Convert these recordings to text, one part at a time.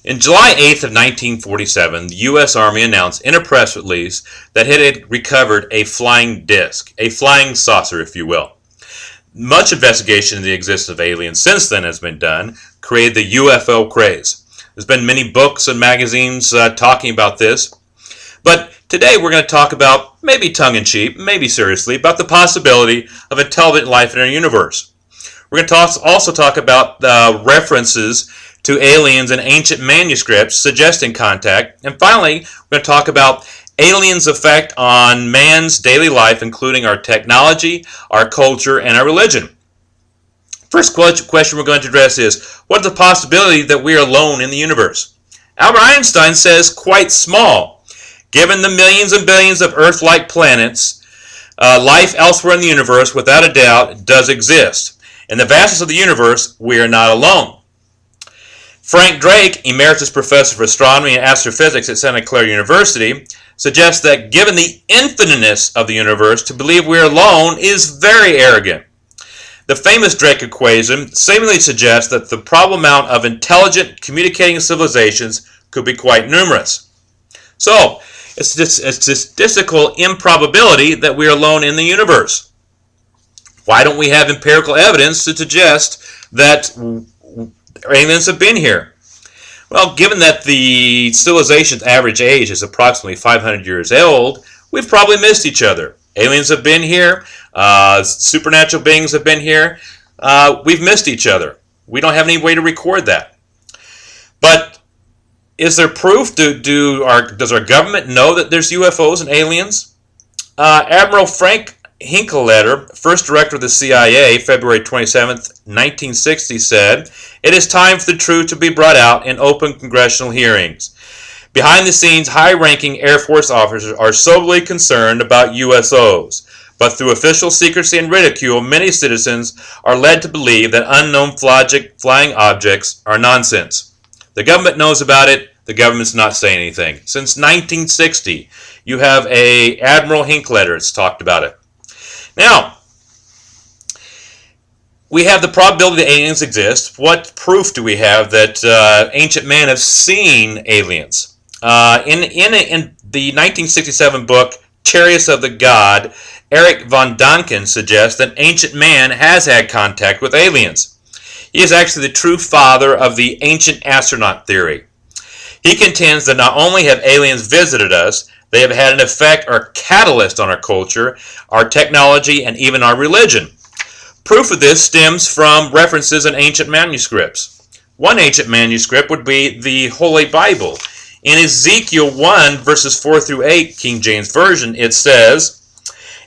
In July 8th of 1947, the U.S. Army announced in a press release that it had recovered a flying disc, a flying saucer, if you will. Much investigation into the existence of aliens since then has been done, created the UFO craze. There's been many books and magazines talking about this. But today we're going to talk about, maybe tongue-in-cheek, maybe seriously, about the possibility of intelligent life in our universe. We're going to also talk about references to aliens in ancient manuscripts suggesting contact. And finally, we're going to talk about aliens' effect on man's daily life, including our technology, our culture, and our religion. First question we're going to address is, what is the possibility that we are alone in the universe? Albert Einstein says quite small. Given the millions and billions of Earth-like planets, life elsewhere in the universe, without a doubt, does exist. In the vastness of the universe, we are not alone. Frank Drake, Emeritus Professor of Astronomy and Astrophysics at Santa Clara University, suggests that given the infiniteness of the universe, to believe we are alone is very arrogant. The famous Drake equation seemingly suggests that the probable amount of intelligent communicating civilizations could be quite numerous. So, it's a statistical improbability that we are alone in the universe. Why don't we have empirical evidence to suggest that aliens have been here? Well, given that the civilization's average age is approximately 500 years old, we've probably missed each other. Aliens have been here. Supernatural beings have been here. We've missed each other. We don't have any way to record that. But is there proof? Does our government know that there's UFOs and aliens? Admiral Frank Hinkletter, first director of the CIA, February 27, 1960, said, "It is time for the truth to be brought out in open congressional hearings. Behind the scenes, high-ranking Air Force officers are soberly concerned about USOs, but through official secrecy and ridicule, many citizens are led to believe that unknown flying objects are nonsense. The government knows about it. The government's not saying anything." Since 1960, you have Admiral Hinkletter that's talked about it. Now, we have the probability that aliens exist. What proof do we have that ancient man have seen aliens? In the 1967 book, Chariots of the God, Eric von Däniken suggests that ancient man has had contact with aliens. He is actually the true father of the ancient astronaut theory. He contends that not only have aliens visited us, they have had an effect or catalyst on our culture, our technology, and even our religion. Proof of this stems from references in ancient manuscripts. One ancient manuscript would be the Holy Bible. In Ezekiel 1, verses 4 through 8, King James Version, it says,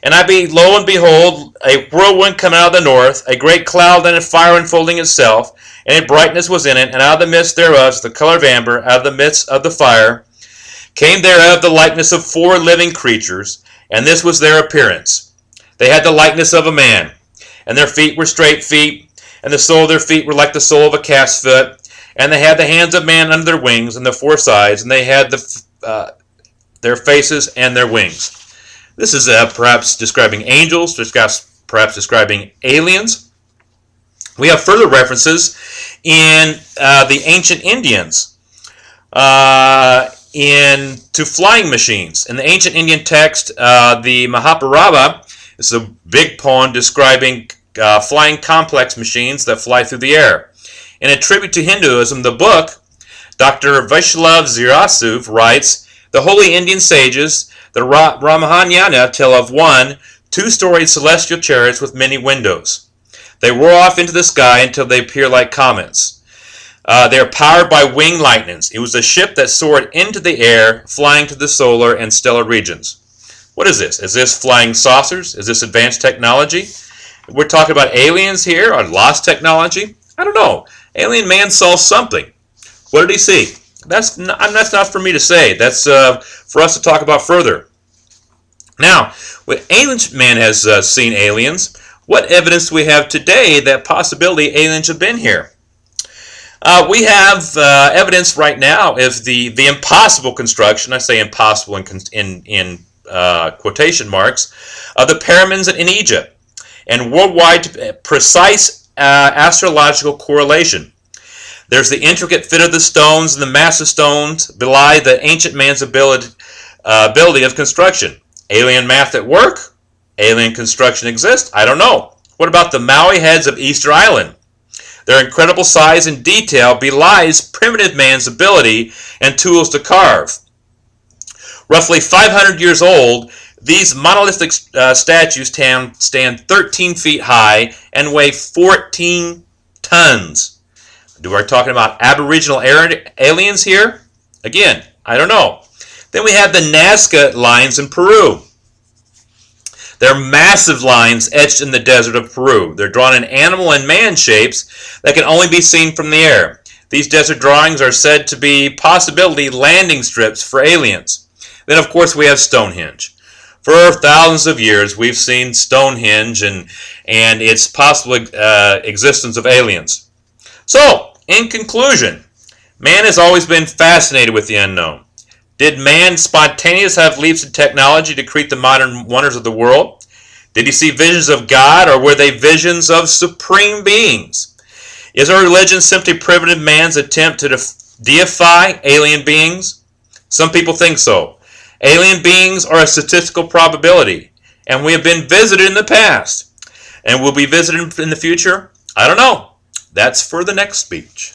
"And lo and behold, a whirlwind come out of the north, a great cloud and a fire unfolding itself, and a brightness was in it, and out of the midst thereof, the color of amber, out of the midst of the fire, came thereof the likeness of 4 living creatures, and this was their appearance. They had the likeness of a man, and their feet were straight feet, and the sole of their feet were like the sole of a calf's foot, and they had the hands of man under their wings, and their 4 sides, and they had their faces and their wings." This is perhaps describing angels, perhaps describing aliens. We have further references in the ancient Indians to flying machines. In the ancient Indian text, the Mahabharata, is a big poem describing flying complex machines that fly through the air. In a tribute to Hinduism, the book, Dr. Vaishnav Zirasuv writes, "The holy Indian sages, the Ramayana, tell of 1 two-storied celestial chariots with many windows. They roar off into the sky until they appear like comets. They are powered by winged lightnings. It was a ship that soared into the air, flying to the solar and stellar regions." What is this? Is this flying saucers? Is this advanced technology? We're talking about aliens here, or lost technology? I don't know. Alien man saw something. What did he see? That's not for me to say. That's for us to talk about further. Now, when ancient man has seen aliens, what evidence do we have today that possibility aliens have been here? We have evidence right now of the impossible construction, I say impossible in quotation marks, of the pyramids in Egypt, and worldwide precise astrological correlation. There's the intricate fit of the stones, and the massive stones belie the ancient man's ability of construction. Alien math at work? Alien construction exists? I don't know. What about the Maui heads of Easter Island? Their incredible size and detail belies primitive man's ability and tools to carve. Roughly 500 years old, these monolithic statues stand 13 feet high and weigh 14 tons. Do we talking about Aboriginal aliens here? Again, I don't know. Then we have the Nazca lines in Peru. They're massive lines etched in the desert of Peru. They're drawn in animal and man shapes that can only be seen from the air. These desert drawings are said to be possibility landing strips for aliens. Then, of course, we have Stonehenge. For thousands of years, we've seen Stonehenge and its possible existence of aliens. So, in conclusion, man has always been fascinated with the unknown. Did man spontaneously have leaps in technology to create the modern wonders of the world? Did he see visions of God, or were they visions of supreme beings? Is our religion simply primitive man's attempt to deify alien beings? Some people think so. Alien beings are a statistical probability, and we have been visited in the past. And will be visited in the future? I don't know. That's for the next speech.